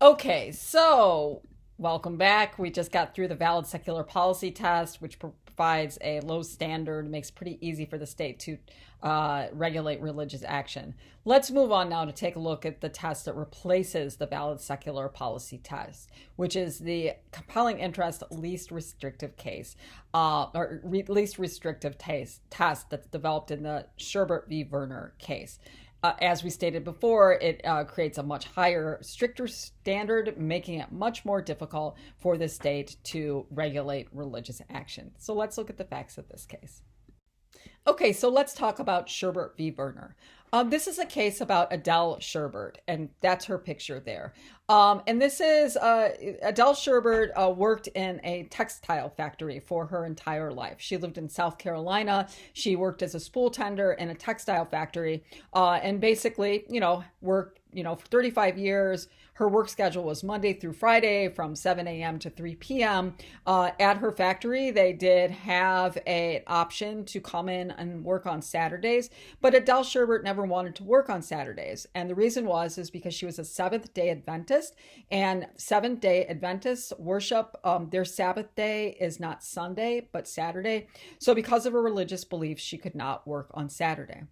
Okay, so welcome back. We just got through the valid secular policy test, which provides a low standard, makes it pretty easy for the state to regulate religious action. Let's move on now to take a look at the test that replaces the valid secular policy test, which is the compelling interest least restrictive case, least restrictive test that's developed in the Herbert v. Werner case. As we stated before, it creates a much higher, stricter standard, making it much more difficult for the state to regulate religious action. So let's look at the facts of this case. Okay, so let's talk about Herbert v. Werner. This is a case about Adele Herbert, and that's her picture there. And this is Adele Herbert worked in a textile factory for her entire life. She lived in South Carolina. She worked as a spool tender in a textile factory, and basically, worked, for 35 years. Her work schedule was Monday through Friday from 7 a.m. to 3 p.m. At her factory, they did have an option to come in and work on Saturdays, but Adele Herbert never wanted to work on Saturdays. And the reason is because she was a Seventh-day Adventist, and Seventh-day Adventists worship, their Sabbath day is not Sunday, but Saturday. So because of her religious beliefs, she could not work on Saturday.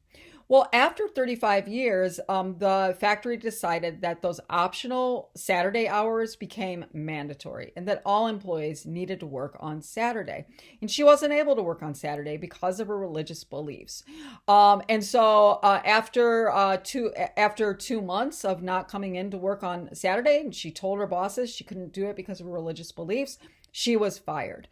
Well, after 35 years, the factory decided that those optional Saturday hours became mandatory and that all employees needed to work on Saturday. And she wasn't able to work on Saturday because of her religious beliefs. And so after 2 months of not coming in to work on Saturday, and she told her bosses she couldn't do it because of her religious beliefs, she was fired.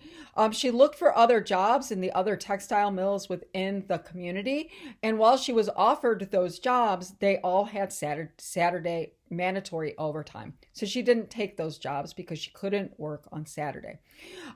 She looked for other jobs in the other textile mills within the community. And while she was offered those jobs, they all had Saturday mandatory overtime. So she didn't take those jobs because she couldn't work on Saturday.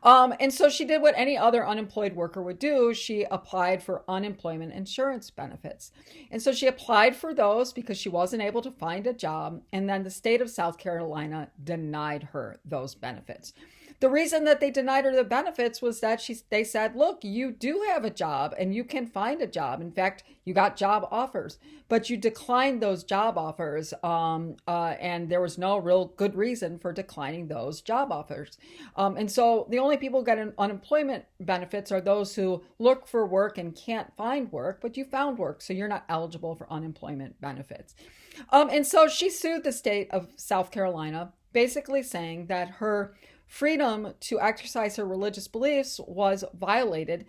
And so she did what any other unemployed worker would do. She applied for unemployment insurance benefits. And so she applied for those because she wasn't able to find a job. And then the state of South Carolina denied her those benefits. The reason that they denied her the benefits was that they said, look, you do have a job and you can find a job. In fact, you got job offers, but you declined those job offers. And there was no real good reason for declining those job offers. And so the only people who get unemployment benefits are those who look for work and can't find work, but you found work, so you're not eligible for unemployment benefits. And so she sued the state of South Carolina, basically saying that her freedom to exercise her religious beliefs was violated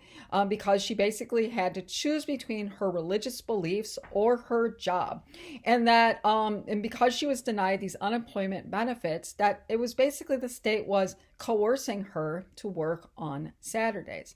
because she basically had to choose between her religious beliefs or her job. And that and because she was denied these unemployment benefits, that it was basically the state was coercing her to work on Saturdays.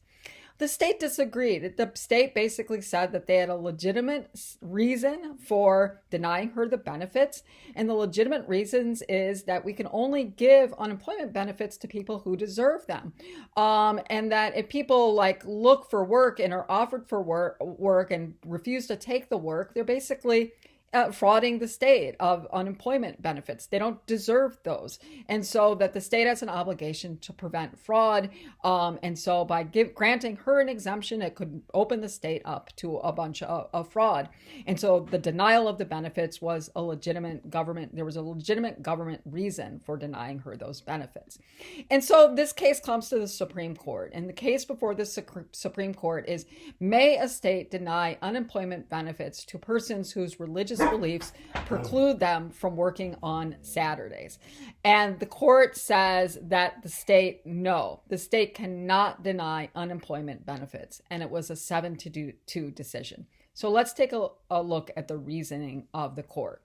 The state disagreed. The state basically said that they had a legitimate reason for denying her the benefits. And the legitimate reasons is that we can only give unemployment benefits to people who deserve them. And that if people look for work and are offered for work and refuse to take the work, they're basically frauding the state of unemployment benefits. They don't deserve those. And so that the state has an obligation to prevent fraud. And so by granting her an exemption, it could open the state up to a bunch of fraud. And so the denial of the benefits was a legitimate government. There was a legitimate government reason for denying her those benefits. And so this case comes to the Supreme Court. And the case before the Supreme Court is, may a state deny unemployment benefits to persons whose religious beliefs preclude them from working on Saturdays? And the court says that the state cannot deny unemployment benefits. And it was a 7-2 decision. So let's take a look at the reasoning of the court.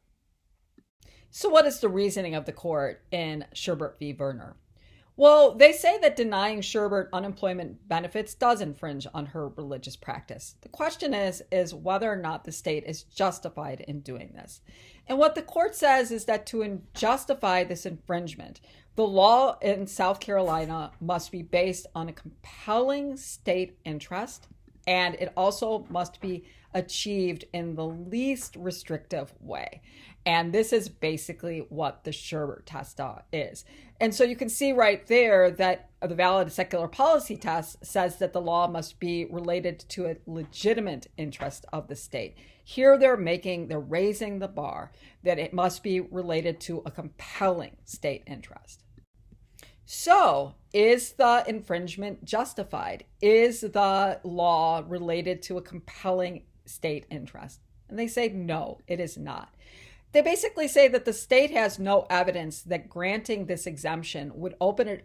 So what is the reasoning of the court in Herbert v. Werner? Well, they say that denying Herbert unemployment benefits does infringe on her religious practice. The question is whether or not the state is justified in doing this. And what the court says is that to justify this infringement, the law in South Carolina must be based on a compelling state interest And it also must be achieved in the least restrictive way. And this is basically what the Herbert test is. And so you can see right there that the valid secular policy test says that the law must be related to a legitimate interest of the state. Here they're raising the bar that it must be related to a compelling state interest. So, is the infringement justified? Is the law related to a compelling state interest? And they say no, it is not. They basically say that the state has no evidence that granting this exemption would open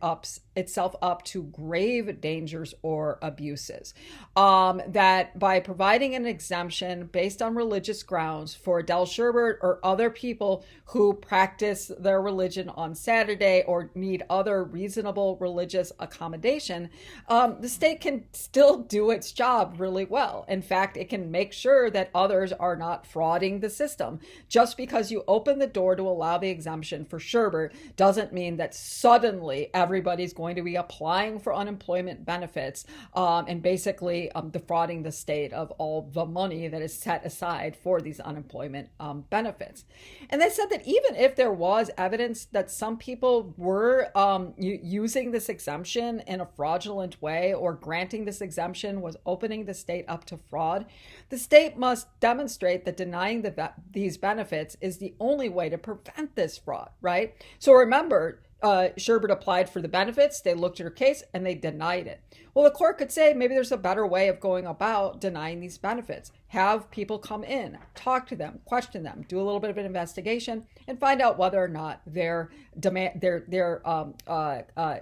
itself up to grave dangers or abuses. That by providing an exemption based on religious grounds for Del Herbert or other people who practice their religion on Saturday or need other reasonable religious accommodation, the state can still do its job really well. In fact, it can make sure that others are not frauding the system. Just because you open the door to allow the exemption for Herbert doesn't mean that suddenly everybody's going to be applying for unemployment benefits and basically defrauding the state of all the money that is set aside for these unemployment benefits. And they said that even if there was evidence that some people were using this exemption in a fraudulent way or granting this exemption was opening the state up to fraud, the state must demonstrate that denying these benefits is the only way to prevent this fraud, right? So remember, Herbert applied for the benefits, they looked at her case, and they denied it. Well, the court could say maybe there's a better way of going about denying these benefits. Have people come in, talk to them, question them, do a little bit of an investigation, and find out whether or not their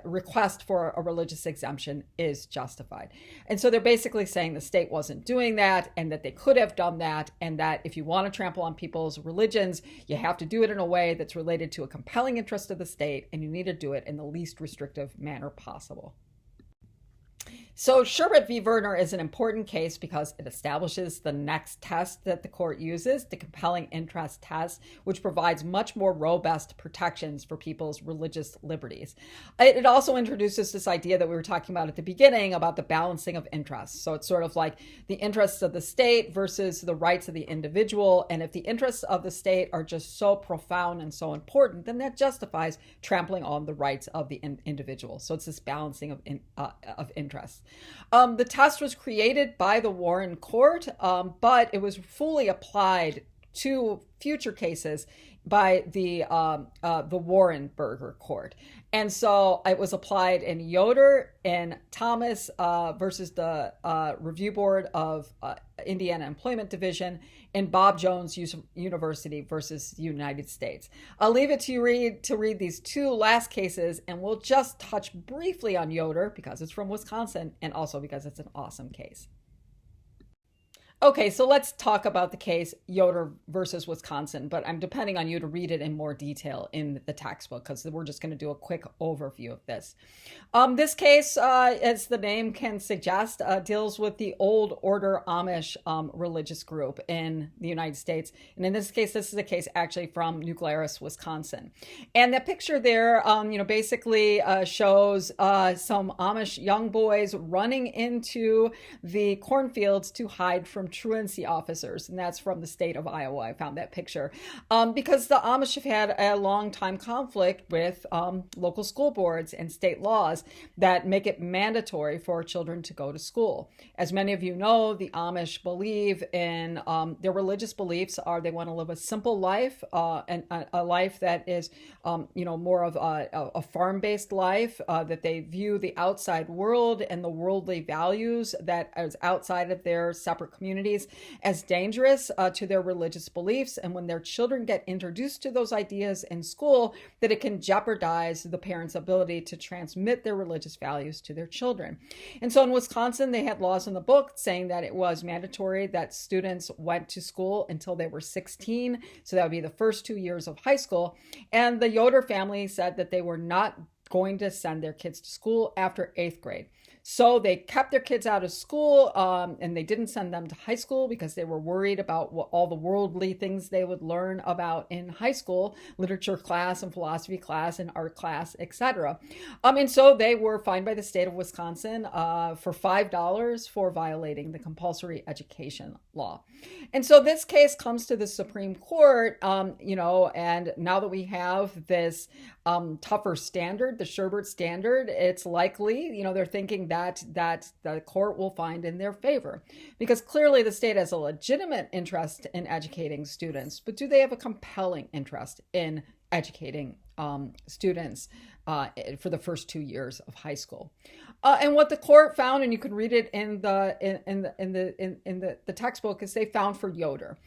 request for a religious exemption is justified. And so they're basically saying the state wasn't doing that, and that they could have done that, and that if you want to trample on people's religions, you have to do it in a way that's related to a compelling interest of the state, and you need to do it in the least restrictive manner possible. So Herbert v. Werner is an important case because it establishes the next test that the court uses, the compelling interest test, which provides much more robust protections for people's religious liberties. It also introduces this idea that we were talking about at the beginning about the balancing of interests. So it's sort of like the interests of the state versus the rights of the individual. And if the interests of the state are just so profound and so important, then that justifies trampling on the rights of the individual. So it's this balancing of interests. The test was created by the Warren Court, but it was fully applied to future cases by the Warrenberger Court. And so it was applied in Yoder and Thomas versus the Review Board of Indiana Employment Division, and Bob Jones University versus the United States. I'll leave it to you to read these two last cases, and we'll just touch briefly on Yoder because it's from Wisconsin and also because it's an awesome case. Okay, so let's talk about the case Yoder versus Wisconsin, but I'm depending on you to read it in more detail in the textbook because we're just going to do a quick overview of this. This case, as the name can suggest, deals with the Old Order Amish religious group in the United States. And in this case, this is a case actually from New Glarus, Wisconsin. And the picture there, basically shows some Amish young boys running into the cornfields to hide from truancy officers, and that's from the state of Iowa. I found that picture because the Amish have had a long time conflict with local school boards and state laws that make it mandatory for children to go to school. As many of you know, the Amish believe in their religious beliefs are they want to live a simple life and a life that is more of a farm-based life, that they view the outside world and the worldly values that is outside of their separate communities as dangerous to their religious beliefs. And when their children get introduced to those ideas in school, that it can jeopardize the parents' ability to transmit their religious values to their children. And so in Wisconsin, they had laws in the book saying that it was mandatory that students went to school until they were 16. So that would be the first 2 years of high school. And the Yoder family said that they were not going to send their kids to school after 8th grade. So they kept their kids out of school, and they didn't send them to high school because they were worried about all the worldly things they would learn about in high school, literature class and philosophy class and art class, etc. And so they were fined by the state of Wisconsin for $5 for violating the compulsory education law. And so this case comes to the Supreme Court, and now that we have this tougher standard, the Herbert standard, it's likely, they're thinking that the court will find in their favor, because clearly the state has a legitimate interest in educating students, but do they have a compelling interest in educating students for the first 2 years of high school? And what the court found, and you can read it in the textbook, is they found for Yoder.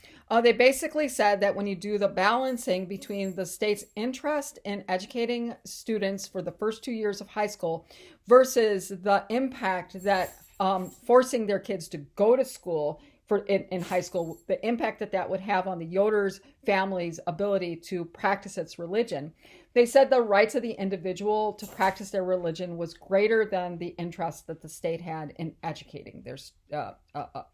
They basically said that when you do the balancing between the state's interest in educating students for the first 2 years of high school versus the impact that forcing their kids to go to school in high school, the impact that would have on the Yoder's family's ability to practice its religion, they said the rights of the individual to practice their religion was greater than the interest that the state had in educating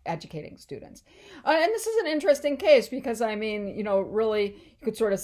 educating students. And this is an interesting case because, really, you could sort of,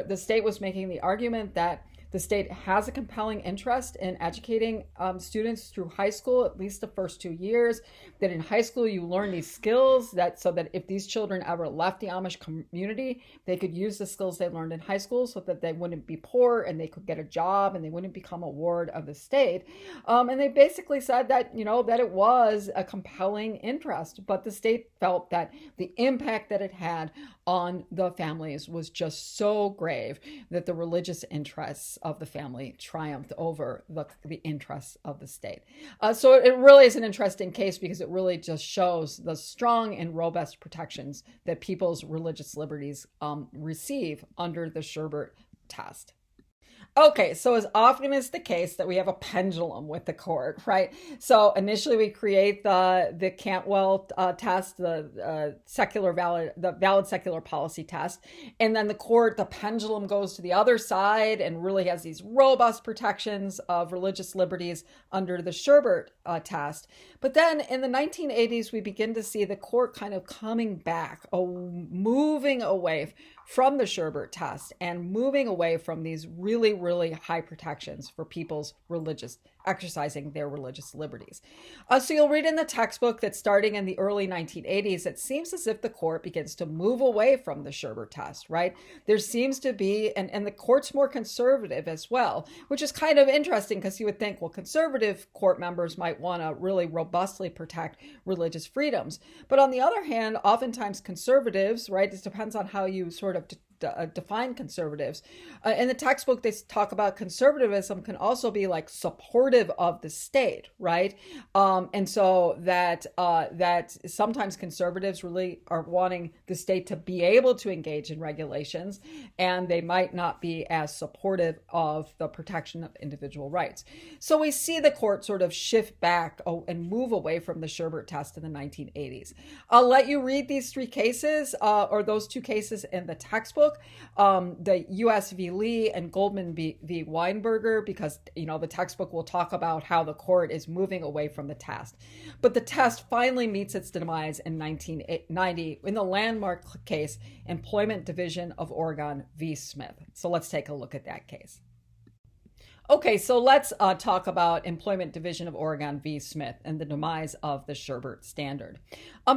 the state was making the argument that the state has a compelling interest in educating students through high school, at least the first 2 years, that in high school you learn these skills so that if these children ever left the Amish community, they could use the skills they learned in high school so that they wouldn't be poor and they could get a job and they wouldn't become a ward of the state. And they basically said that, that it was a compelling interest, but the state felt that the impact that it had on the families was just so grave that the religious interests of the family triumphed over the interests of the state. So it really is an interesting case because it really just shows the strong and robust protections that people's religious liberties receive under the Herbert test. Okay, so as often is the case that we have a pendulum with the court, right? So initially we create the Cantwell test, the valid secular policy test, and then the pendulum goes to the other side and really has these robust protections of religious liberties under the Herbert test. But then in the 1980s, we begin to see the court kind of coming back, moving away from the Herbert test and moving away from these really, really high protections for people's exercising their religious liberties. So you'll read in the textbook that starting in the early 1980s, it seems as if the court begins to move away from the Herbert test, right? There seems to be, and the court's more conservative as well, which is kind of interesting because you would think, well, conservative court members might want to really robustly protect religious freedoms. But on the other hand, oftentimes conservatives, right, it depends on how you sort of define conservatives. In the textbook, they talk about conservatism can also be like supportive of the state, right? And so that sometimes conservatives really are wanting the state to be able to engage in regulations, and they might not be as supportive of the protection of individual rights. So we see the court sort of shift back and move away from the Herbert test in the 1980s. I'll let you read these three cases, or those two cases in the textbook. The U.S. v. Lee and Goldman v. Weinberger, because the textbook will talk about how the court is moving away from the test. But the test finally meets its demise in 1990 in the landmark case, Employment Division of Oregon v. Smith. So let's take a look at that case. Okay, so let's talk about Employment Division of Oregon v. Smith and the demise of the Herbert standard.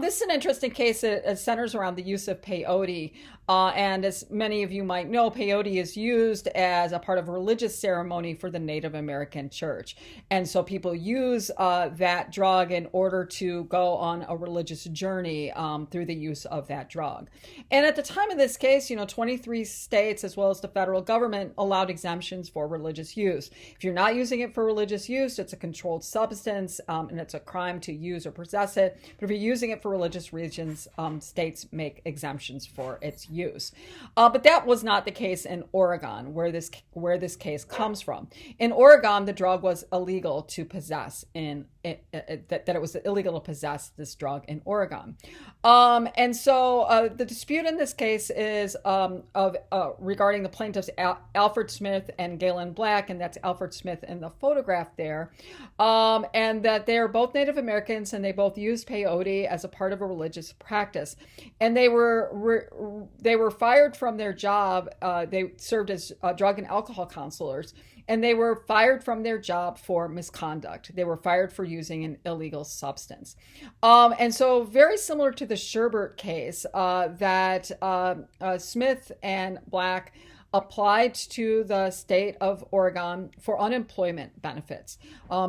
This is an interesting case. It centers around the use of peyote. And as many of you might know, peyote is used as a part of a religious ceremony for the Native American church. And so people use that drug in order to go on a religious journey through the use of that drug. And at the time of this case, 23 states as well as the federal government allowed exemptions for religious use. If you're not using it for religious use, it's a controlled substance and it's a crime to use or possess it. But if you're using it for religious reasons, states make exemptions for its use. But that was not the case in Oregon, where this case comes from. In Oregon, the drug was illegal to possess in that it was illegal to possess this drug in Oregon. And so the dispute in this case is regarding the plaintiffs Alfred Smith and Galen Black, and that's Alfred Smith in the photograph there, and that they are both Native Americans and they both used peyote as a part of a religious practice. And they were fired from their job. They served as drug and alcohol counselors, and they were fired from their job for misconduct. They were fired for using an illegal substance. And so very similar to the Herbert case, that Smith and Black applied to the state of Oregon for unemployment benefits.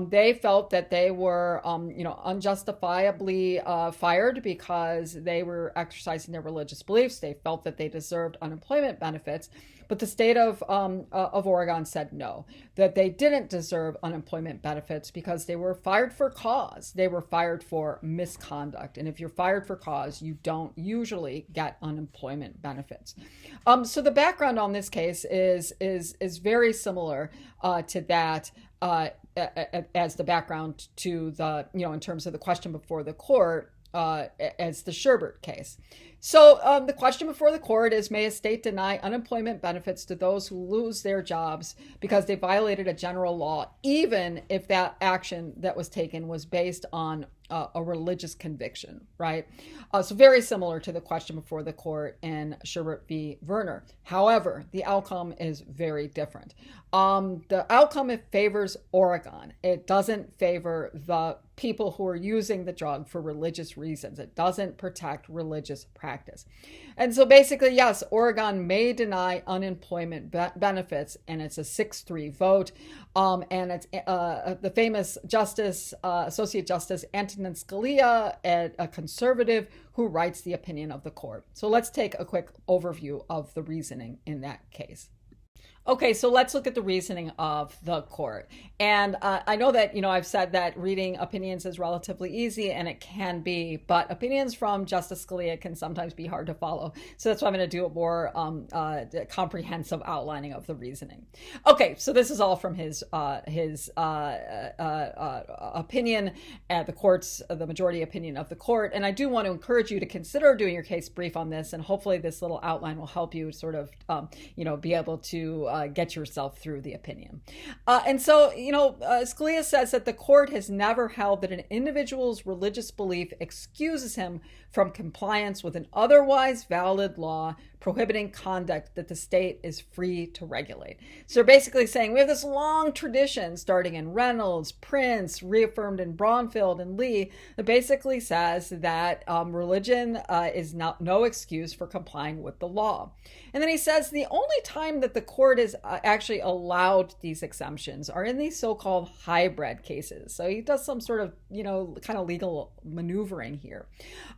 They felt that they were, unjustifiably fired because they were exercising their religious beliefs. They felt that they deserved unemployment benefits. But the state of Oregon said no, that they didn't deserve unemployment benefits because they were fired for cause. They were fired for misconduct. And if you're fired for cause, you don't usually get unemployment benefits. So the background on this case is very similar to that as the background to the, in terms of the question before the court, as the Herbert case. So the question before the court is, may a state deny unemployment benefits to those who lose their jobs because they violated a general law, even if that action that was taken was based on a religious conviction, right? So very similar to the question before the court in Herbert v. Werner. However, the outcome is very different. The outcome, it favors Oregon. It doesn't favor the people who are using the drug for religious reasons. It doesn't protect religious practice. And so basically, yes, Oregon may deny unemployment benefits, and it's a 6-3 vote. And it's the famous Justice, Associate Justice Antonin Scalia, a conservative, who writes the opinion of the court. So let's take a quick overview of the reasoning in that case. Okay, so let's look at the reasoning of the court. And I know that, I've said that reading opinions is relatively easy, and it can be, but opinions from Justice Scalia can sometimes be hard to follow. So that's why I'm going to do a more comprehensive outlining of the reasoning. Okay, so this is all from his opinion at the court's, the majority opinion of the court. And I do want to encourage you to consider doing your case brief on this, and hopefully this little outline will help you sort of, be able to get yourself through the opinion. And so, Scalia says that the court has never held that an individual's religious belief excuses him from compliance with an otherwise valid law prohibiting conduct that the state is free to regulate. So they're basically saying we have this long tradition starting in Reynolds, Prince, reaffirmed in Braunfeld and Lee, that basically says that religion is no excuse for complying with the law. And then he says the only time that the court is actually allowed these exemptions are in these so-called hybrid cases. So he does some sort of, kind of legal maneuvering here.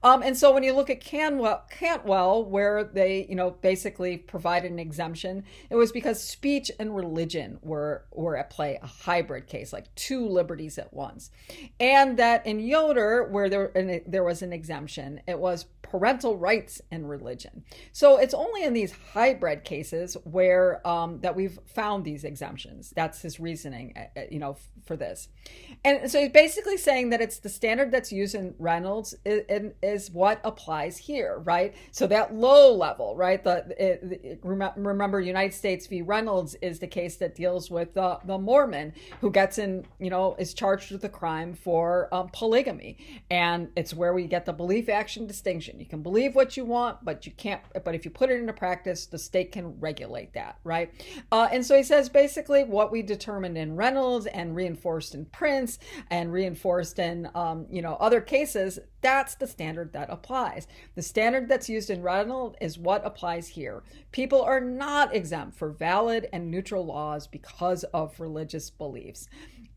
And so when you look at Cantwell, where they, basically provided an exemption, it was because speech and religion were at play, a hybrid case, like two liberties at once. And that in Yoder, where there was an exemption, it was parental rights and religion. So it's only in these hybrid cases where that we've found these exemptions. That's his reasoning, for this. And so he's basically saying that it's the standard that's used in Reynolds is what applies here, right? So that low level, right? Remember, United States v. Reynolds is the case that deals with the Mormon who gets in, is charged with a crime for polygamy. And it's where we get the belief action distinction. You can believe what you want, but you can't, but if you put it into practice, the state can regulate that, right? And so he says basically what we determined in Reynolds and reinforced in Prince and reinforced in, other cases, that's the standard that applies. The standard that's used in Reynolds is what applies here. People are not exempt for valid and neutral laws because of religious beliefs.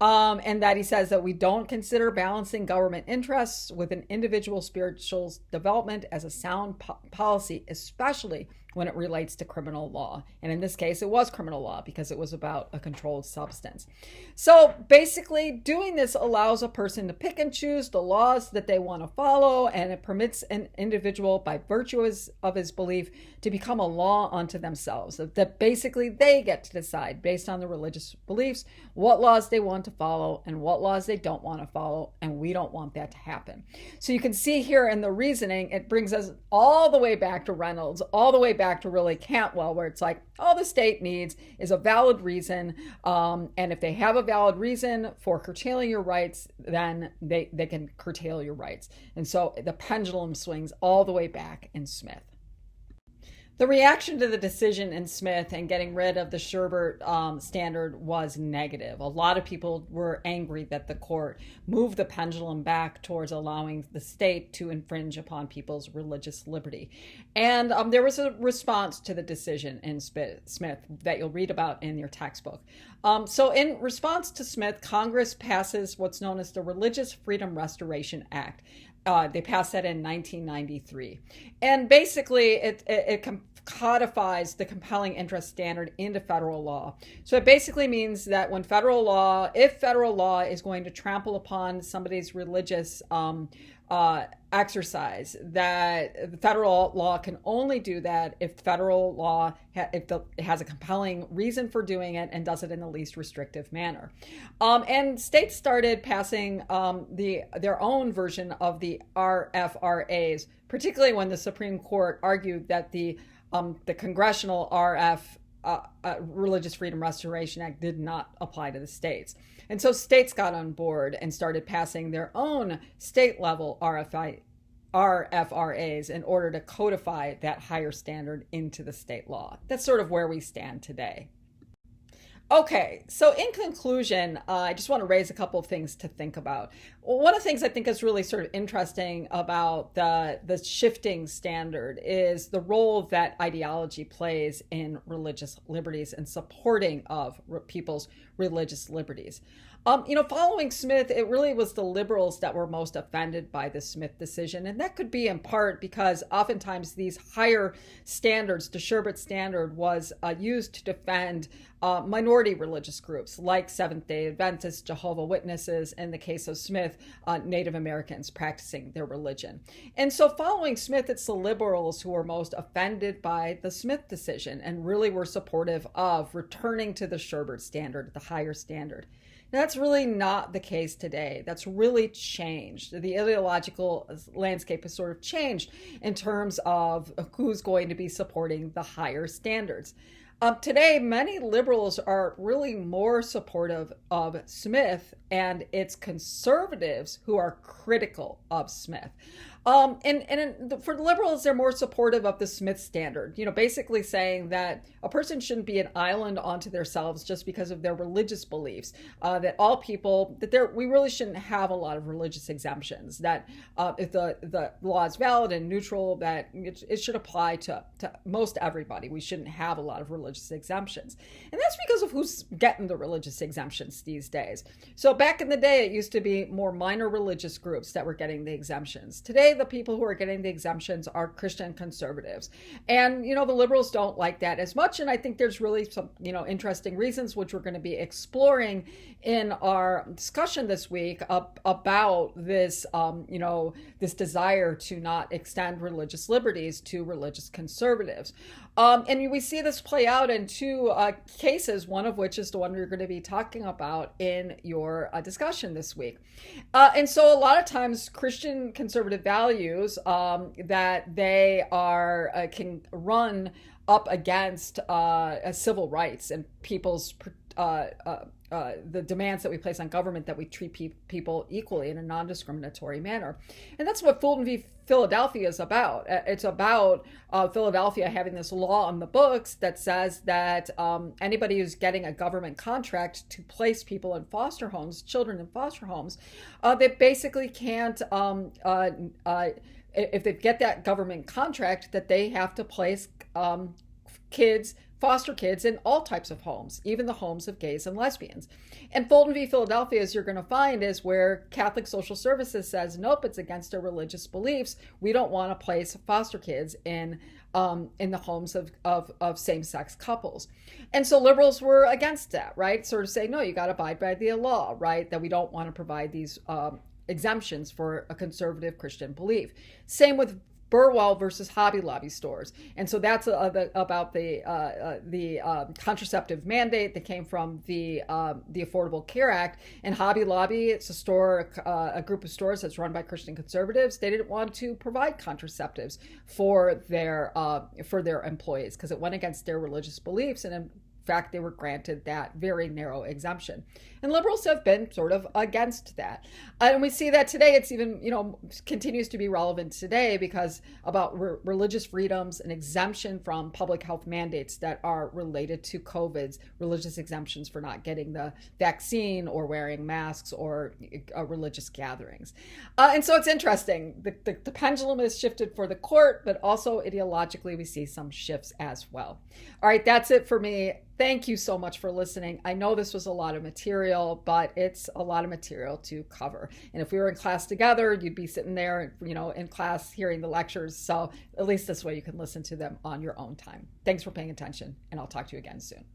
And that he says that we don't consider balancing government interests with an individual's spiritual development as a sound policy, especially when it relates to criminal law. And in this case, it was criminal law because it was about a controlled substance. So basically, doing this allows a person to pick and choose the laws that they want to follow, and it permits an individual, by virtue of his belief, to become a law unto themselves. That basically they get to decide, based on their religious beliefs, what laws they want to follow and what laws they don't want to follow, and we don't want that to happen. So you can see here in the reasoning, it brings us all the way back to Reynolds, all the way back to really Cantwell, where it's like, all the state needs is a valid reason, and if they have a valid reason for curtailing your rights, then they can curtail your rights. And so the pendulum swings all the way back in Smith. The reaction to the decision in Smith and getting rid of the Herbert standard was negative. A lot of people were angry that the court moved the pendulum back towards allowing the state to infringe upon people's religious liberty. And there was a response to the decision in Smith that you'll read about in your textbook. So in response to Smith, Congress passes what's known as the Religious Freedom Restoration Act. They passed that in 1993. And basically, it codifies the compelling interest standard into federal law. So it basically means that if federal law is going to trample upon somebody's religious exercise, that the federal law can only do that if federal law it has a compelling reason for doing it and does it in the least restrictive manner. And states started passing their own version of the RFRAs, particularly when the Supreme Court argued that the congressional Religious Freedom Restoration Act did not apply to the states. And so states got on board and started passing their own state-level RFRAs in order to codify that higher standard into the state law. That's sort of where we stand today. Okay, so in conclusion, I just want to raise a couple of things to think about. One of the things I think is really sort of interesting about the shifting standard is the role that ideology plays in religious liberties and supporting of people's religious liberties. Following Smith, it really was the liberals that were most offended by the Smith decision. And that could be in part because oftentimes these higher standards, the Herbert standard, was used to defend minority religious groups like Seventh-day Adventists, Jehovah's Witnesses, in the case of Smith, Native Americans practicing their religion. And so following Smith, it's the liberals who were most offended by the Smith decision and really were supportive of returning to the Herbert standard, the higher standard. Now, that's really not the case today. That's really changed. The ideological landscape has sort of changed in terms of who's going to be supporting the higher standards. Today, many liberals are really more supportive of Smith, and it's conservatives who are critical of Smith. For liberals, they're more supportive of the Smith standard, basically saying that a person shouldn't be an island unto themselves just because of their religious beliefs, that all people, we really shouldn't have a lot of religious exemptions, that if the law is valid and neutral, that it should apply to most everybody. We shouldn't have a lot of religious exemptions. And that's because of who's getting the religious exemptions these days. So back in the day, it used to be more minor religious groups that were getting the exemptions. Today, the people who are getting the exemptions are Christian conservatives. And, the liberals don't like that as much. And I think there's really some, interesting reasons, which we're going to be exploring in our discussion this week about this, this desire to not extend religious liberties to religious conservatives. And we see this play out in two cases, one of which is the one we're going to be talking about in your discussion this week. And so a lot of times Christian conservative values that they can run up against civil rights and people's the demands that we place on government, that we treat people equally in a non-discriminatory manner. And that's what Fulton v. Philadelphia is about. It's about Philadelphia having this law on the books that says that anybody who's getting a government contract to place people in foster homes, children in foster homes, they basically can't, if they get that government contract, that they have to place foster kids in all types of homes, even the homes of gays and lesbians. And Fulton v. Philadelphia, as you're going to find, is where Catholic Social Services says, nope, it's against our religious beliefs. We don't want to place foster kids in in the homes of same-sex couples. And so liberals were against that, right? Sort of saying, no, you got to abide by the law, right? That we don't want to provide these exemptions for a conservative Christian belief. Same with Burwell versus Hobby Lobby stores. And so that's about the contraceptive mandate that came from the Affordable Care Act. And Hobby Lobby, it's a store, a group of stores that's run by Christian conservatives. They didn't want to provide contraceptives for their employees because it went against their religious beliefs, and in fact, they were granted that very narrow exemption. And liberals have been sort of against that. And we see that today. It's even, continues to be relevant today because about religious freedoms and exemption from public health mandates that are related to COVID's, religious exemptions for not getting the vaccine or wearing masks or religious gatherings. And so it's interesting. The pendulum is shifted for the court, but also ideologically, we see some shifts as well. All right, that's it for me. Thank you so much for listening. I know this was a lot of material, but it's a lot of material to cover. And if we were in class together, you'd be sitting there, in class hearing the lectures. So at least this way you can listen to them on your own time. Thanks for paying attention, and I'll talk to you again soon.